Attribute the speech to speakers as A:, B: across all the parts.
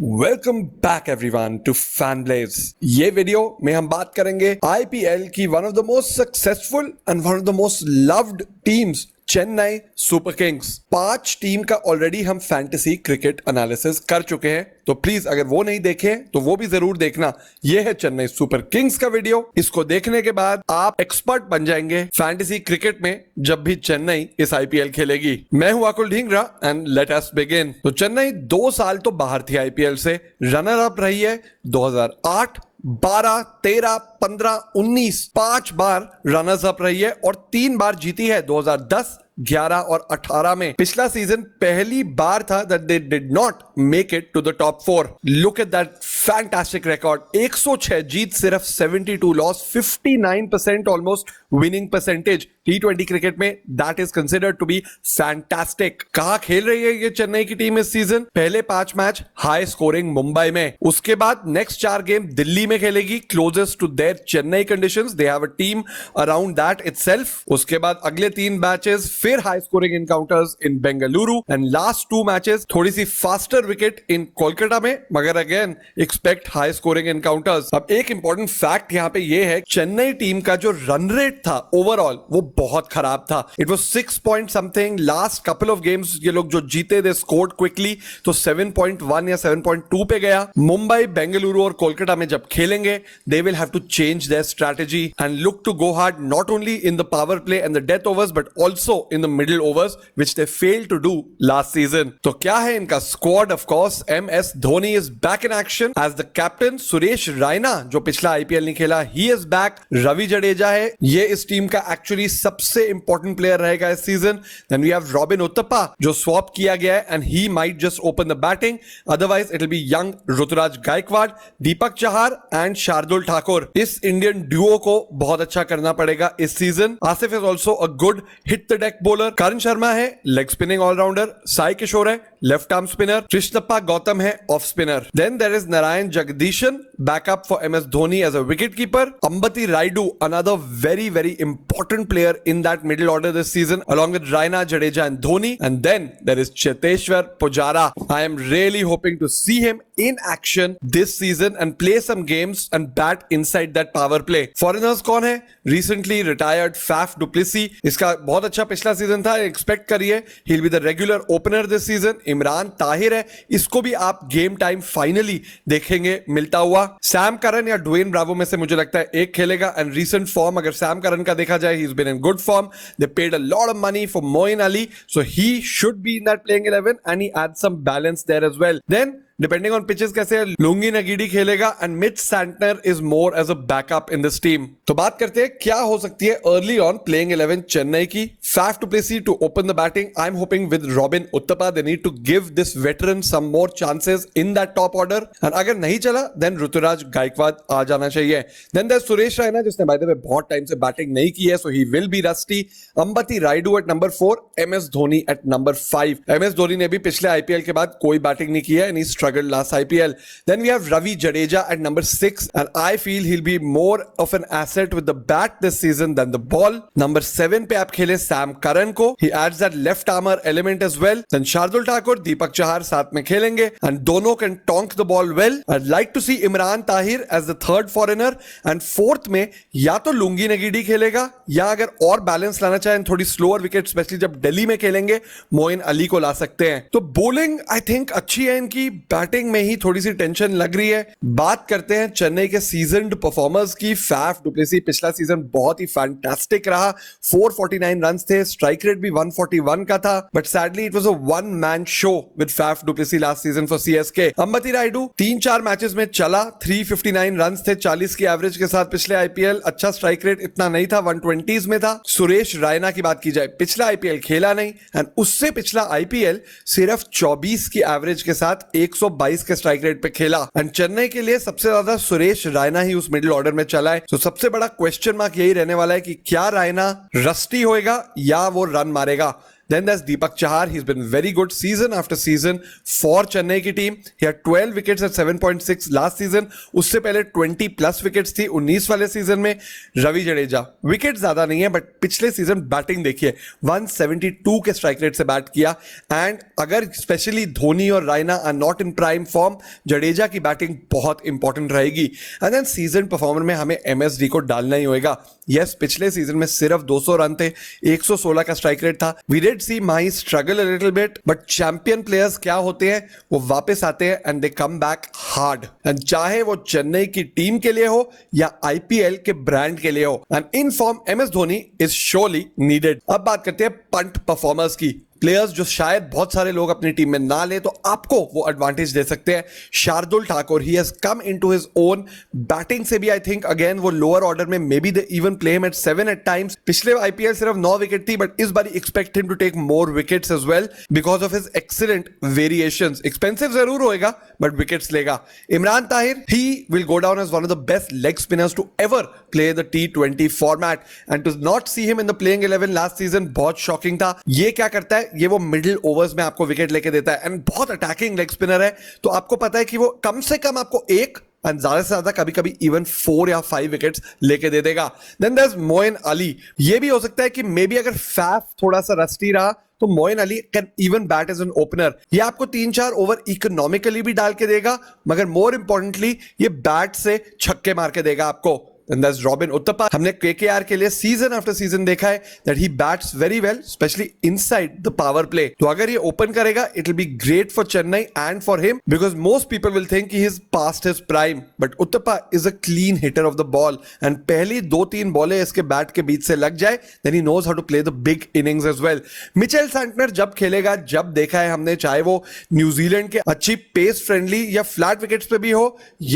A: Welcome back everyone to Fanblaze. ये video में हम बात करेंगे आईपीएल की one of the most successful and one of the most loved teams Chennai super kings. 5 team का already हम फैंटेसी क्रिकेट एनालिसिस कर चुके हैं, तो प्लीज अगर वो नहीं देखे तो वो भी जरूर देखना। ये है चेन्नई सुपर किंग्स का वीडियो। इसको देखने के बाद आप एक्सपर्ट बन जाएंगे फैंटेसी क्रिकेट में जब भी चेन्नई इस आईपीएल खेलेगी। मैं हूं Akul Dhingra and let us begin. तो चेन्नई 2 साल तो बाहर थी आईपीएल से, रनर अप रही है 2008, 12, 13, 15, 19 5 बार रनर्स अप रही है और 3 बार जीती है 2010, 11 और 18 में। पिछला सीजन पहली बार था that they did not make it to the top 4। Look at that fantastic record. 106 जीत, सिर्फ 72 loss, 59% almost winning percentage. T20 cricket में that is considered to be fantastic. कहां खेल रही है ये चेन्नई की टीम इस सीजन? पहले 5 मैच हाई स्कोरिंग मुंबई में, उसके बाद नेक्स्ट 4 गेम दिल्ली में खेलेगी closest to their Chennai conditions. They have a team around that itself. उसके बाद अगले 3 मैचेस फिर high scoring encounters in Bengaluru and last 2 matches थोड़ी सी फास्टर विकेट इन कोलकाता में, मगर again expect high scoring encounters. अब एक इंपॉर्टेंट फैक्ट यहां पे ये है, चेन्नई टीम का जो रन रेट था ओवरऑल वो बहुत खराब था। It was 6 point something. Last couple of games ये लोग जो जीते दे स्कोर्ड क्विकली, तो 7.1 या 7.2 पे गया। मुंबई, बेंगलुरु और कोलकाता में जब खेलेंगे they will have to change their strategy and look to go hard not only in the power play and the death overs but also in the middle overs which they failed to do last season. तो क्या है इनका squad? Of course, MS Dhoni is back in action as the captain. Suresh Raina जो पिछला IPL नहीं खेला, he is back. Ravi Jadeja है, ये इस टीम का एक्चुअली सबसे इंपॉर्टेंट प्लेयर रहेगा इस season. Then we have Robin Uthappa जो स्वैप किया गया है and he might just open the batting. Otherwise it will be young Ruturaj Gaikwad, Deepak Chahar and Shardul Thakur. इस इंडियन ड्यूओ को बहुत अच्छा करना पड़ेगा इस season. Asif is also a good hit the deck bowler. Karan Sharma है leg spinning allrounder. Sai Kishore है left arm spinner. Krishnappa Gautam है off spinner. Then there is Narayan Jagadeesan backup for MS Dhoni as a wicket keeper. Ambati Rayudu another very very important player in that middle order this season along with Raina, Jadeja and Dhoni. And then there is Cheteshwar Pujara. I am really hoping to see him in action this season and play some games and bat inside that power play. Foreigners कौन है? Recently retired Faf du Plessis, इसका बहुत अच्छा पिछला season था, expect करिए he'll be the regular opener this season. Imran Tahir है, इसको भी आप गेम टाइम फाइनली देखेंगे मिलता हुआ। सैम करन या ड्वेन ब्रावो में से मुझे लगता है एक खेलेगा। एंड रीसेंट फॉर्म अगर सैम करन का देखा जाए, he's been in good form. They paid a lot of money for Moeen Ali, so he should be in that playing 11 and he adds some balance there as well. Then depending on pitches कैसे है, Lungi Ngidi खेलेगा and Mitch Santner is more as a backup in this team. तो बात करते हैं क्या हो सकती है अर्ली ऑन प्लेइंग 11 चेन्नई की। Faf du Plessis to open the batting. I am hoping with Robin Uthappa they need to give this veteran some more chances in that top order. And अगर नहीं चला देन ऋतुराज गायकवाड आ जाना चाहिए। देन देयर सुरेश रायना जिसने by the way बहुत time से batting नहीं की है, so he will be rusty. Ambati Rayudu at number 4, MS Dhoni at number 5। MS Dhoni ने भी पिछले आईपीएल के बाद कोई बैटिंग नहीं की है and he struggled last IPL. Then we have Ravi Jadeja at number 6 and I feel he'll be more of an asset with the bat this season than the ball. Number 7 पे आप खेले Sam Curran को, he adds that left armor element as well. Then Shardul Thakur, दीपक चहार साथ में खेलेंगे and दोनों can tonk the ball well. I'd like to see Imran Tahir as the third foreigner and fourth में या तो लुंगी नगीडी खेलेगा या अगर और बैलेंस लाना चाहें थोड़ी स्लोअर विकेट स्पेशली जब दिल्ली में खेलेंगे, मोइन अली को ला सकते हैं। तो बॉलिंग आई थिंक अच्छी है इनकी, बैटिंग में ही थोड़ी सी टेंशन लग रही है। बात करते हैं चेन्नई के सीजन्ड परफॉर्मर्स की। फैफ डु प्लेसी पिछला सीजन बहुत ही फैंटास्टिक रहा, 449 रन्स थे, स्ट्राइक रेट भी 141 का था, but sadly it was a one man show with Faf du Plessis last season for CSK. Ambati Rayudu 3-4 matches में चला, 359 रन्स थे 40 की एवरेज के साथ पिछले आईपीएल। अच्छा स्ट्राइक रेट इतना नहीं था, 120s में था। सुरेश रायना की बात की जाए, पिछला आईपीएल खेला नहीं एंड उससे पिछला आईपीएल सिर्फ 24 की एवरेज के साथ 122 के स्ट्राइक रेट पे खेला। एंड चेन्नई के लिए सबसे ज्यादा सुरेश रायना ही उस मिडिल ऑर्डर में चला है। तो सबसे बड़ा क्वेश्चन मार्क यही रहने वाला है कि क्या रायना रस्टी होएगा या वो रन मारेगा। Then there's Deepak Chahar. He's been very good season after season for Chennai की team. He had 12 wickets at 7.6 last season. उससे पहले 20 प्लस विकेट्स थी 19 वाले सीजन में. रवि जडेजा विकेट ज्यादा नहीं है बट पिछले सीजन बैटिंग देखिए 172 के स्ट्राइक रेट से बैट किया. एंड अगर स्पेशली धोनी और Raina are not in prime form, Jadeja की बैटिंग बहुत इंपॉर्टेंट रहेगी. एंड देन सीजन परफॉर्मर में हमें एमएसडी को डालना ही होगा. यस, पिछले सीजन में सिर्फ 200 रन थे, 116 का स्ट्राइक रेट था. We did see Mahi struggle a little bit, but champion players क्या होते हैं, वो वापस आते हैं and they come back hard. And चाहे वो चेन्नई की टीम के लिए हो या आईपीएल के ब्रांड के लिए हो, and in form MS Dhoni is surely needed. अब बात करते हैं पंट परफॉर्मर्स की. प्लेयर्स जो शायद बहुत सारे लोग अपनी टीम में ना ले तो आपको वो एडवांटेज दे सकते हैं. Shardul Thakur, he has come into his own. Batting से भी आई थिंक अगेन वो लोअर ऑर्डर में may be they even play him at 7 at times. पिछले आईपीएल सिर्फ 9 विकेट थी बट इस बार expect him to take more wickets as well because of his excellent variations. Expensive जरूर होएगा but wickets लेगा. Imran Tahir, he will go down as one of the best leg spinners to ever play the T20 format. And to not see him in the playing 11 last season बहुत shocking था. ये क्या करता है, ये वो मिडिल ओवर्स में आपको विकेट लेके देता है एंड बहुत अटैकिंग लेग स्पिनर है. तो आपको पता है कि वो कम से कम आपको एक एंड ज्यादा से ज्यादा कभी कभी इवन 4 या 5 विकेट्स लेके दे देगा. Then there is Moeen Ali. ये भी हो सकता है कि मे बी अगर फैफ थोड़ा सा रस्टी रहा तो Moeen Ali can even bat as an opener. ये आपको 3-4 ओवर इकोनॉमिकली भी डाल के देगा, मगर मोर इंपॉर्टेंटली ये बैट से छक्के मार के देगा आपको. And that's Robin Uthappa. हमने KKR के लिए सीजन आफ्टर सीजन देखा है that he bats very well, especially inside the power play. तो अगर ये ओपन करेगा, it will be great for Chennai and for him because most people will think he is past his prime. But Uthappa is a clean hitter of the ball and पहली 2-3 बॉलें इसके bat के बीच से लग जाए, then he knows how to play the big innings as well. Mitchell Santner जब खेलेगा, जब देखा है हमने, चाहे वो न्यूजीलैंड के अच्छी पेस फ्रेंडली या फ्लैट विकेट्स पे भी हो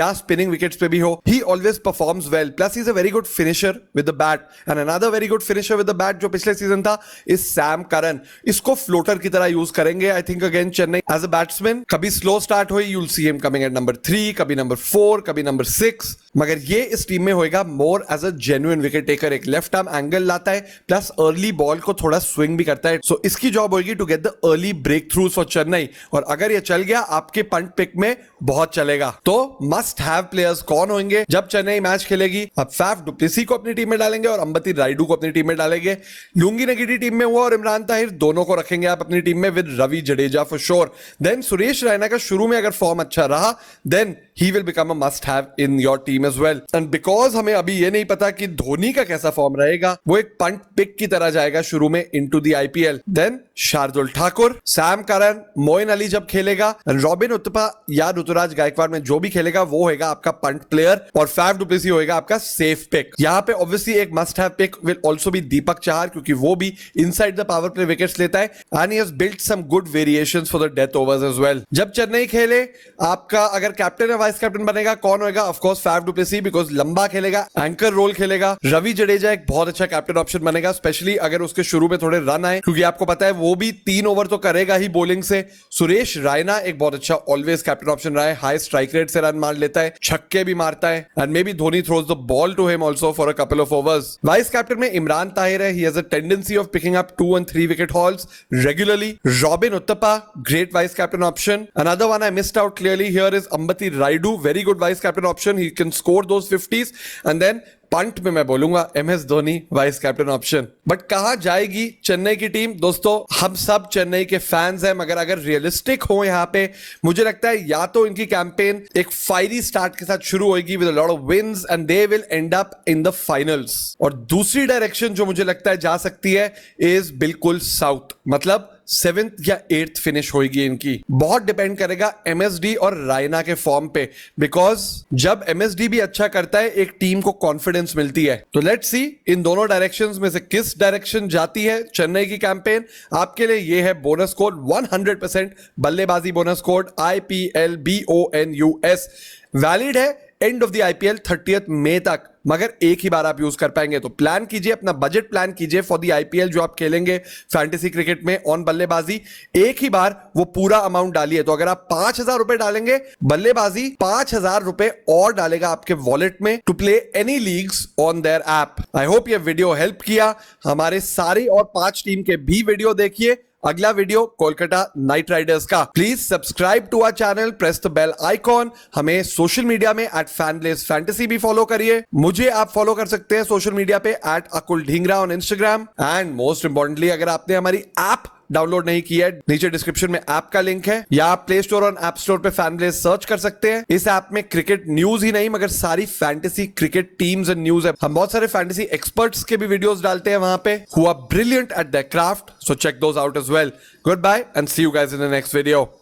A: या स्पिनिंग विकेट्स पे भी हो, he always performs well. Plus he's a very good finisher with the bat and another very good finisher with the bat जो पिछले सीजन था is Sam Curran. इसको फ्लोटर की तरह यूज करेंगे I think again Chennai as a batsman. कभी slow start हुई, you'll see him coming at number 3, कभी number 4, कभी number 6, मगर ये इस टीम में होएगा more as a genuine wicket taker. एक लेफ्ट आर्म एंगल लाता है प्लस अर्ली बॉल को थोड़ा स्विंग भी करता है. सो इसकी जॉब होगी to get the early breakthroughs for Chennai. और अगर ये चल गया आपके पंट पिक में बहुत चलेगा. तो मस्ट हैव प्लेयर्स कौन होंगे जब चेन्नई मैच खेलेगी? अब फैफ डुप्लेसी को अपनी टीम में डालेंगे और अंबती रायडू को अपनी टीम में डालेंगे. लुंगी नगीटी टीम में हुआ और इमरान ताहिर, दोनों को रखेंगे आप अपनी टीम में with Ravi Jadeja for sure. Then Suresh Raina का शुरू में अगर फॉर्म अच्छा रहा then he will become a must have in your team as well. And because हमें अभी ये नहीं पता कि धोनी का कैसा फॉर्म रहेगा, वो एक पंट पिक की तरह जाएगा शुरू में into the IPL. Then Shardul Thakur, Sam Curran, Moeen Ali जब खेलेगा, रॉबिन उथप्पा या ऋतुराज गायकवाड़ में जो भी खेलेगा वो होगा आपका पंट प्लेयर और फैफ डुप्लेसी होगा आपका सेफ पिक. यहाँ पे ऑब्वियसली एक must have pick will also be Deepak Chahar क्योंकि वो भी inside the power play wickets लेता है and he has built some good variations for the death overs as well. जब चेन्नई खेले, आपका अगर कैप्टन या वाइस कैप्टन बनेगा कौन होगा? Of course Faf du Plessis because लंबा खेलेगा, एंकर रोल खेलेगा. रवि जडेजा एक बहुत अच्छा कैप्टन ऑप्शन बनेगा स्पेशली अगर उसके शुरू में थोड़े रन आए क्योंकि आपको पता है वो भी 3 ओवर तो करेगा ही बॉलिंग से. सुरेश रायना एक बहुत अच्छा ऑलवेज कैप्टन ऑप्शन रहा है, हाई स्ट्राइक रेट से रन मार लेता है, छक्के भी मारता है and maybe Dhoni throws the ball to him also for a couple of overs. Vice captain में इमरान ताहिर है, he has a tendency of picking up 2 and 3 wicket hauls regularly. Robin Uthappa, great vice captain option. Another one I missed out clearly here is Ambati Rayudu, very good vice captain option, he can score those 50s. And then punt में मैं बोलूंगा MS Dhoni vice captain option. But कहां जाएगी चेन्नई की team? दोस्तों हम सब चेन्नई के फैंस हैं मगर अगर रियलिस्टिक हो यहां पे, मुझे लगता है या तो इनकी कैंपेन एक फायरी स्टार्ट के साथ शुरू होगी with a lot of wins and they will end up in the finals. और दूसरी डायरेक्शन जो मुझे लगता है जा सकती है इज बिल्कुल साउथ, मतलब 7th या 8th फिनिश होगी इनकी. बहुत डिपेंड करेगा एमएसडी और रायना के फॉर्म पे बिकॉज जब एमएसडी भी अच्छा करता है एक टीम को कॉन्फिडेंस मिलती है. तो लेट्स सी इन दोनों डायरेक्शंस में से किस डायरेक्शन जाती है चेन्नई की कैंपेन. आपके लिए ये है बोनस कोड 100% बल्लेबाजी bonus code IPL BONUS. Valid है end of the IPL 30th मई तक, मगर एक ही बार आप यूज कर पाएंगे. तो प्लान कीजिए, अपना बजट प्लान कीजिए फॉर द IPL जो आप खेलेंगे फैंटेसी क्रिकेट में ऑन बल्लेबाजी. एक ही बार वो पूरा अमाउंट डालिए. तो अगर आप 5,000 रुपए डालेंगे, बल्लेबाजी 5,000 रुपए और डालेगा आपके वॉलेट में to play any leagues on their app. I hope ये वीडियो हेल्प किया. हमारे सारी और 5 टीम के भी वीडियो देखिए अगला वीडियो कोलकाता नाइट राइडर्स का। Please subscribe to our channel, press the bell icon. हमें सोशल मीडिया में @fanblaze fantasy भी फॉलो करिए। मुझे आप फॉलो कर सकते हैं सोशल मीडिया पे @Akul Dhingra on Instagram. And most importantly, अगर आपने हमारी ऐप डाउनलोड नहीं किया है, नीचे डिस्क्रिप्शन में ऐप का लिंक है, या आप प्ले स्टोर और ऐप स्टोर पे फैनब्लेज सर्च कर सकते हैं। इस ऐप में क्रिकेट न्यूज ही नहीं मगर सारी fantasy cricket teams and news है। हम बहुत सारे फैंटेसी एक्सपर्ट्स के भी वीडियोस डालते हैं वहां पे, who are brilliant at their craft, so check those out as well. Goodbye and see you guys in the next video.